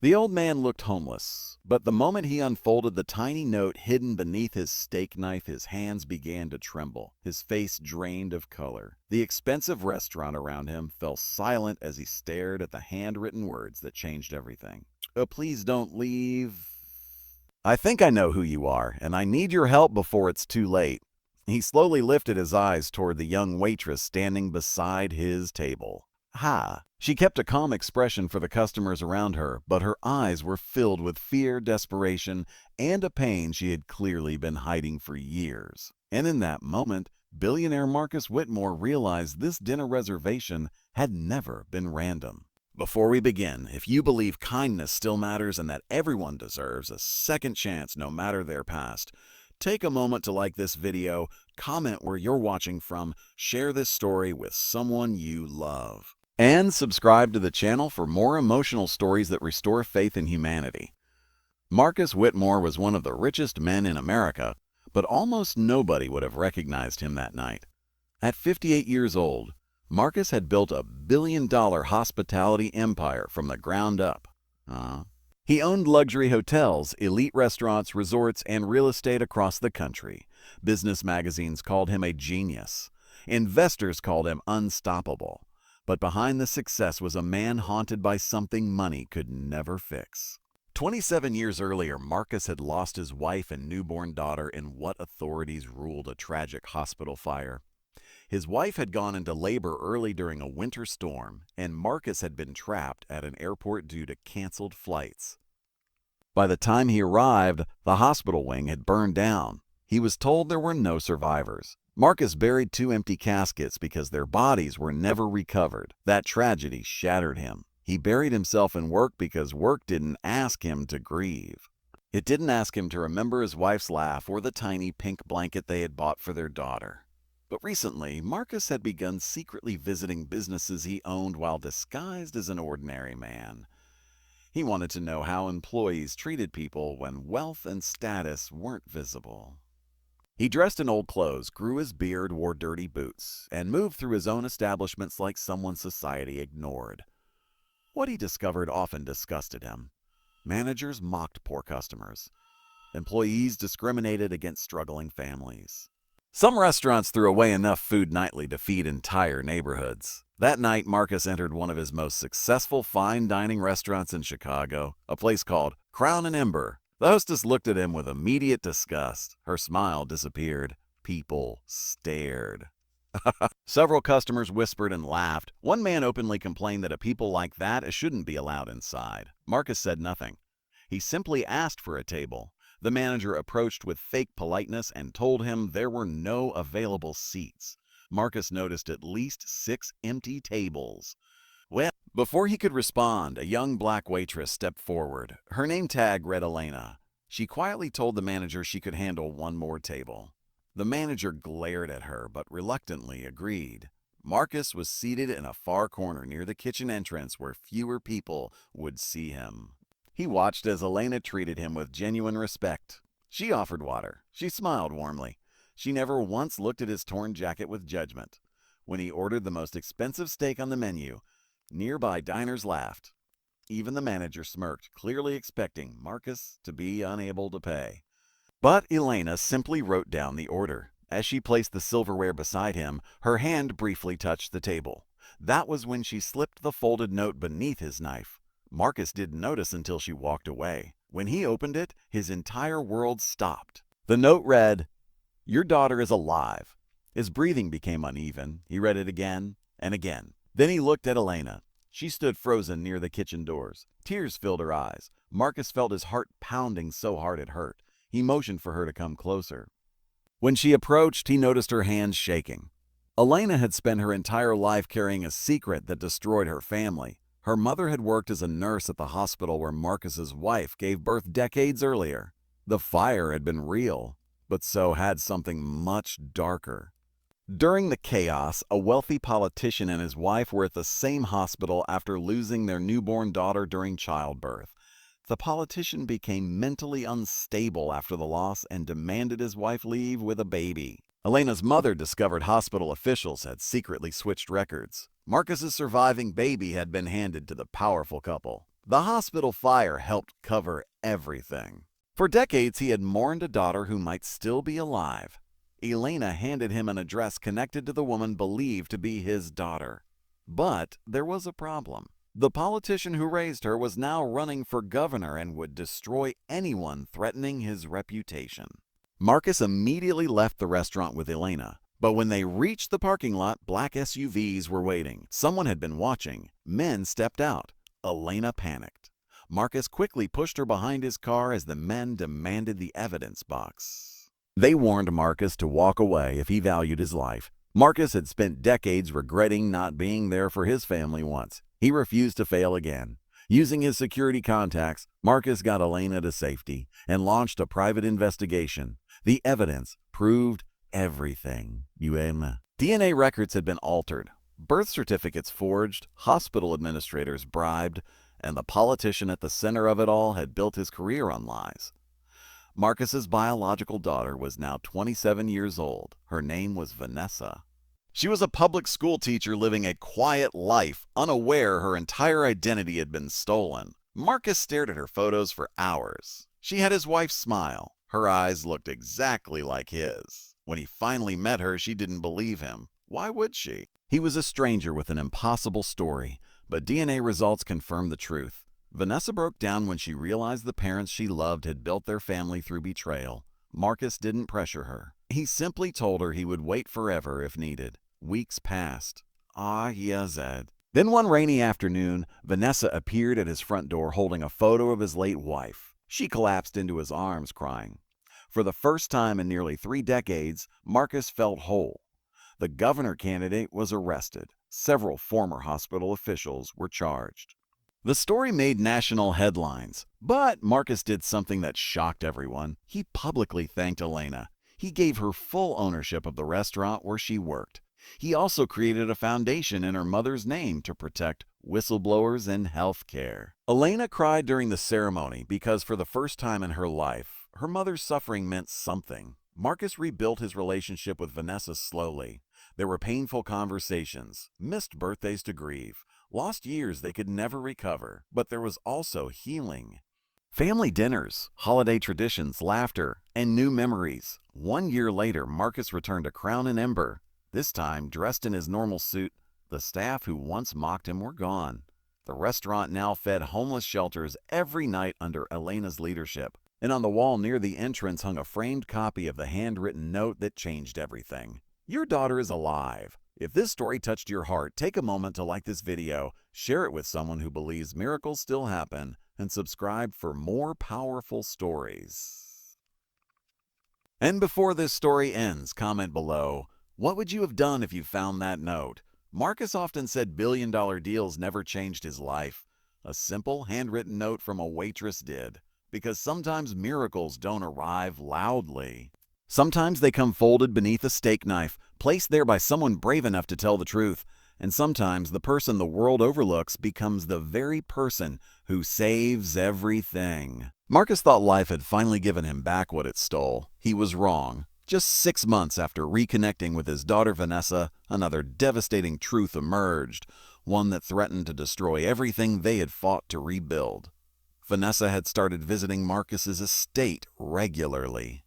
The old man looked homeless, but the moment he unfolded the tiny note hidden beneath his steak knife, his hands began to tremble, his face drained of color. The expensive restaurant around him fell silent as he stared at the handwritten words that changed everything. Please don't leave. I think I know who you are, and I need your help before it's too late." He slowly lifted his eyes toward the young waitress standing beside his table. "Ha!" She kept a calm expression for the customers around her, but her eyes were filled with fear, desperation, and a pain she had clearly been hiding for years. And in that moment, billionaire Marcus Whitmore realized this dinner reservation had never been random. Before we begin, if you believe kindness still matters and that everyone deserves a second chance no matter their past, take a moment to like this video, comment where you're watching from, share this story with someone you love, and subscribe to the channel for more emotional stories that restore faith in humanity. Marcus Whitmore was one of the richest men in America, but almost nobody would have recognized him that night. At 58 years old, Marcus had built a billion-dollar hospitality empire from the ground up. He owned luxury hotels, elite restaurants, resorts, and real estate across the country. Business magazines called him a genius. Investors called him unstoppable. But behind the success was a man haunted by something money could never fix. 27 years earlier, Marcus had lost his wife and newborn daughter in what authorities ruled a tragic hospital fire. His wife had gone into labor early during a winter storm, and Marcus had been trapped at an airport due to canceled flights. By the time he arrived, the hospital wing had burned down. He was told there were no survivors. Marcus buried 2 empty caskets because their bodies were never recovered. That tragedy shattered him. He buried himself in work because work didn't ask him to grieve. It didn't ask him to remember his wife's laugh or the tiny pink blanket they had bought for their daughter. But recently, Marcus had begun secretly visiting businesses he owned while disguised as an ordinary man. He wanted to know how employees treated people when wealth and status weren't visible. He dressed in old clothes, grew his beard, wore dirty boots, and moved through his own establishments like someone society ignored. What he discovered often disgusted him. Managers mocked poor customers. Employees discriminated against struggling families. Some restaurants threw away enough food nightly to feed entire neighborhoods. That night, Marcus entered one of his most successful fine dining restaurants in Chicago, a place called Crown and Ember. The hostess looked at him with immediate disgust. Her smile disappeared. People stared. Several customers whispered and laughed. One man openly complained that a people like that shouldn't be allowed inside. Marcus said nothing. He simply asked for a table. The manager approached with fake politeness and told him there were no available seats. Marcus noticed at least 6 empty tables. Well, before he could respond, a young black waitress stepped forward. Her name tag read Elena. She quietly told the manager she could handle 1 more table. The manager glared at her, but reluctantly agreed. Marcus was seated in a far corner near the kitchen entrance where fewer people would see him. He watched as Elena treated him with genuine respect. She offered water. She smiled warmly. She never once looked at his torn jacket with judgment. When he ordered the most expensive steak on the menu, nearby diners laughed. Even the manager smirked, clearly expecting Marcus to be unable to pay. But Elena simply wrote down the order. As she placed the silverware beside him, her hand briefly touched the table. That was when she slipped the folded note beneath his knife. Marcus didn't notice until she walked away. When he opened it, his entire world stopped. The note read, "Your daughter is alive." His breathing became uneven. He read it again and again. Then he looked at Elena. She stood frozen near the kitchen doors. Tears filled her eyes. Marcus felt his heart pounding so hard it hurt. He motioned for her to come closer. When she approached, he noticed her hands shaking. Elena had spent her entire life carrying a secret that destroyed her family. Her mother had worked as a nurse at the hospital where Marcus's wife gave birth decades earlier. The fire had been real, but so had something much darker. During the chaos, a wealthy politician and his wife were at the same hospital after losing their newborn daughter during childbirth. The politician became mentally unstable after the loss and demanded his wife leave with a baby. Elena's mother discovered hospital officials had secretly switched records. Marcus's surviving baby had been handed to the powerful couple. The hospital fire helped cover everything. For decades, he had mourned a daughter who might still be alive. Elena handed him an address connected to the woman believed to be his daughter. But there was a problem. The politician who raised her was now running for governor and would destroy anyone threatening his reputation. Marcus immediately left the restaurant with Elena. But when they reached the parking lot, black SUVs were waiting. Someone had been watching. Men stepped out. Elena panicked. Marcus quickly pushed her behind his car as the men demanded the evidence box. They warned Marcus to walk away if he valued his life. Marcus had spent decades regretting not being there for his family once. He refused to fail again. Using his security contacts, Marcus got Elena to safety and launched a private investigation. The evidence proved everything. DNA records had been altered, birth certificates forged, hospital administrators bribed, and the politician at the center of it all had built his career on lies. Marcus's biological daughter was now 27 years old. Her name was Vanessa. She was a public school teacher living a quiet life, unaware her entire identity had been stolen. Marcus stared at her photos for hours. She had his wife's smile. Her eyes looked exactly like his. When he finally met her, she didn't believe him. Why would she? He was a stranger with an impossible story, but DNA results confirmed the truth. Vanessa broke down when she realized the parents she loved had built their family through betrayal. Marcus didn't pressure her. He simply told her he would wait forever if needed. Weeks passed. Zed. Then one rainy afternoon, Vanessa appeared at his front door holding a photo of his late wife. She collapsed into his arms, crying. For the first time in nearly 3 decades, Marcus felt whole. The governor candidate was arrested. Several former hospital officials were charged. The story made national headlines, but Marcus did something that shocked everyone. He publicly thanked Elena. He gave her full ownership of the restaurant where she worked. He also created a foundation in her mother's name to protect whistleblowers and health care. Elena cried during the ceremony because for the first time in her life, her mother's suffering meant something. Marcus rebuilt his relationship with Vanessa slowly. There were painful conversations, missed birthdays to grieve, lost years they could never recover, but there was also healing. Family dinners, holiday traditions, laughter, and new memories. 1 year later, Marcus returned to Crown and Ember. This time, dressed in his normal suit, the staff who once mocked him were gone. The restaurant now fed homeless shelters every night under Elena's leadership, and on the wall near the entrance hung a framed copy of the handwritten note that changed everything. Your daughter is alive. If this story touched your heart, take a moment to like this video, share it with someone who believes miracles still happen, and subscribe for more powerful stories. And before this story ends, comment below, what would you have done if you found that note? Marcus often said billion-dollar deals never changed his life. A simple, handwritten note from a waitress did. Because sometimes miracles don't arrive loudly. Sometimes they come folded beneath a steak knife, placed there by someone brave enough to tell the truth. And sometimes the person the world overlooks becomes the very person who saves everything. Marcus thought life had finally given him back what it stole. He was wrong. Just 6 months after reconnecting with his daughter Vanessa, another devastating truth emerged, one that threatened to destroy everything they had fought to rebuild. Vanessa had started visiting Marcus's estate regularly.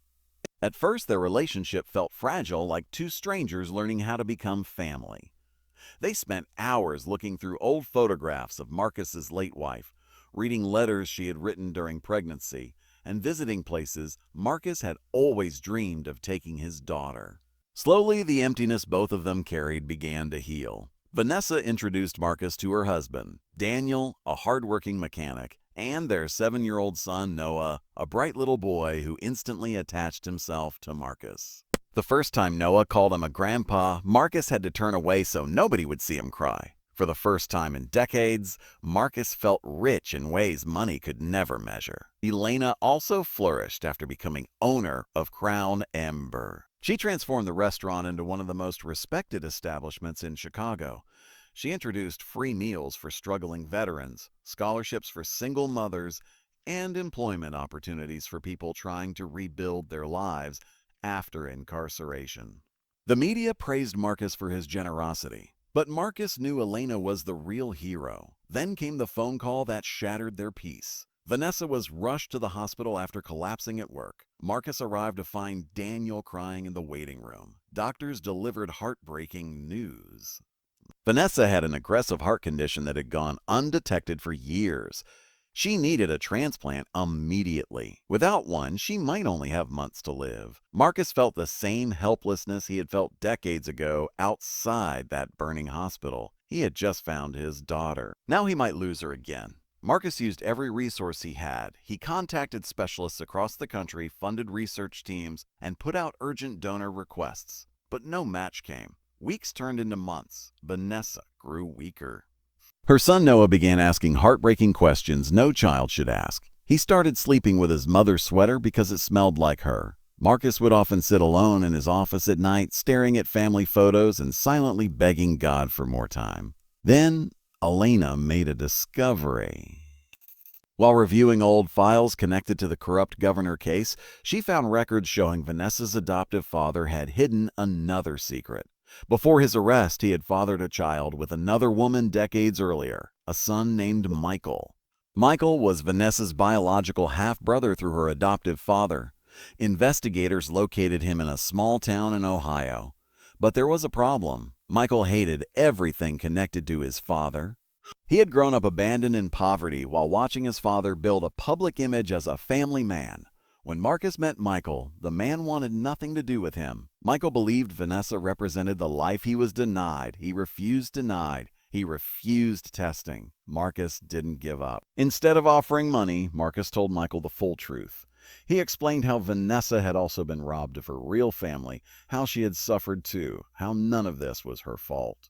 At first, their relationship felt fragile, like two strangers learning how to become family. They spent hours looking through old photographs of Marcus's late wife, reading letters she had written during pregnancy, and visiting places Marcus had always dreamed of taking his daughter. Slowly, the emptiness both of them carried began to heal. Vanessa introduced Marcus to her husband, Daniel, a hardworking mechanic, and their 7-year-old son, Noah, a bright little boy who instantly attached himself to Marcus. The first time Noah called him a grandpa, Marcus had to turn away so nobody would see him cry. For the first time in decades, Marcus felt rich in ways money could never measure. Elena also flourished after becoming owner of Crown Ember. She transformed the restaurant into one of the most respected establishments in Chicago. She introduced free meals for struggling veterans, scholarships for single mothers, and employment opportunities for people trying to rebuild their lives after incarceration. The media praised Marcus for his generosity. But Marcus knew Elena was the real hero. Then came the phone call that shattered their peace. Vanessa was rushed to the hospital after collapsing at work. Marcus arrived to find Daniel crying in the waiting room. Doctors delivered heartbreaking news. Vanessa had an aggressive heart condition that had gone undetected for years. She needed a transplant immediately. Without one, she might only have months to live. Marcus felt the same helplessness he had felt decades ago outside that burning hospital. He had just found his daughter. Now he might lose her again. Marcus used every resource he had. He contacted specialists across the country, funded research teams, and put out urgent donor requests. But no match came. Weeks turned into months. Vanessa grew weaker. Her son Noah began asking heartbreaking questions no child should ask. He started sleeping with his mother's sweater because it smelled like her. Marcus would often sit alone in his office at night, staring at family photos and silently begging God for more time. Then, Elena made a discovery. While reviewing old files connected to the corrupt governor case, she found records showing Vanessa's adoptive father had hidden another secret. Before his arrest, he had fathered a child with another woman decades earlier, a son named Michael. Michael was Vanessa's biological half-brother through her adoptive father. Investigators located him in a small town in Ohio. But there was a problem. Michael hated everything connected to his father. He had grown up abandoned in poverty while watching his father build a public image as a family man. When Marcus met Michael, the man wanted nothing to do with him. Michael believed Vanessa represented the life he was denied. He refused testing. Marcus didn't give up. Instead of offering money, Marcus told Michael the full truth. He explained how Vanessa had also been robbed of her real family, how she had suffered too, how none of this was her fault.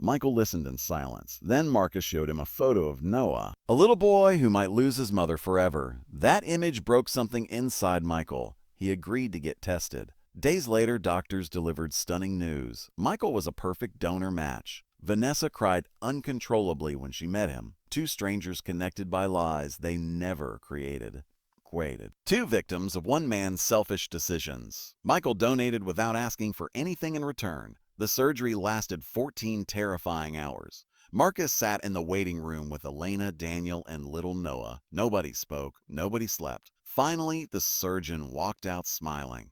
Michael listened in silence. Then Marcus showed him a photo of Noah, a little boy who might lose his mother forever. That image broke something inside Michael. He agreed to get tested. Days later, doctors delivered stunning news. Michael was a perfect donor match. Vanessa cried uncontrollably when she met him. Two strangers connected by lies they never created. Two victims of one man's selfish decisions. Michael donated without asking for anything in return. The surgery lasted 14 terrifying hours. Marcus sat in the waiting room with Elena, Daniel, and little Noah. Nobody spoke. Nobody slept. Finally, the surgeon walked out smiling.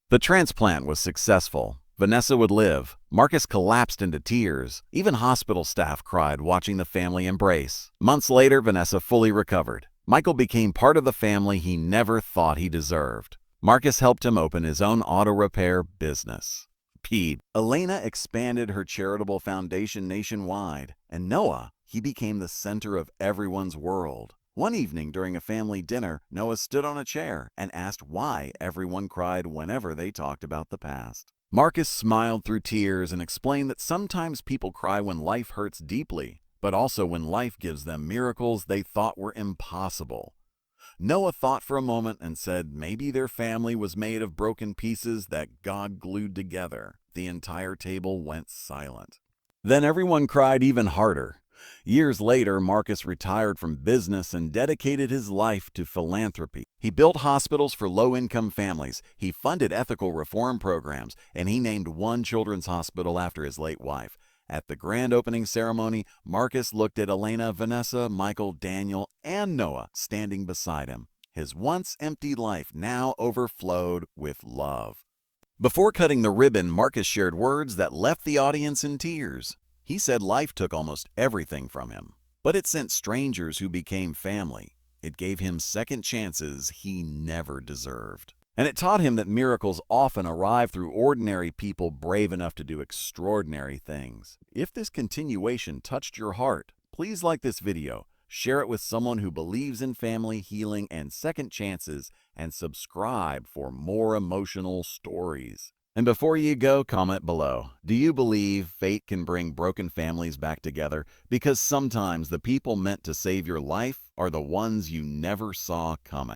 The transplant was successful. Vanessa would live. Marcus collapsed into tears. Even hospital staff cried watching the family embrace. Months later, Vanessa fully recovered. Michael became part of the family he never thought he deserved. Marcus helped him open his own auto repair business. Elena expanded her charitable foundation nationwide, and Noah, he became the center of everyone's world. One evening during a family dinner, Noah stood on a chair and asked why everyone cried whenever they talked about the past. Marcus smiled through tears and explained that sometimes people cry when life hurts deeply, but also when life gives them miracles they thought were impossible. Noah thought for a moment and said maybe their family was made of broken pieces that God glued together. The entire table went silent. Then everyone cried even harder. Years later, Marcus retired from business and dedicated his life to philanthropy. He built hospitals for low-income families, he funded ethical reform programs, and he named one children's hospital after his late wife. At the grand opening ceremony, Marcus looked at Elena, Vanessa, Michael, Daniel, and Noah standing beside him. His once empty life now overflowed with love. Before cutting the ribbon, Marcus shared words that left the audience in tears. He said life took almost everything from him, but it sent strangers who became family. It gave him second chances he never deserved. And it taught him that miracles often arrive through ordinary people brave enough to do extraordinary things. If this continuation touched your heart, please like this video, share it with someone who believes in family, healing, and second chances, and subscribe for more emotional stories. And before you go, comment below. Do you believe fate can bring broken families back together? Because sometimes the people meant to save your life are the ones you never saw coming.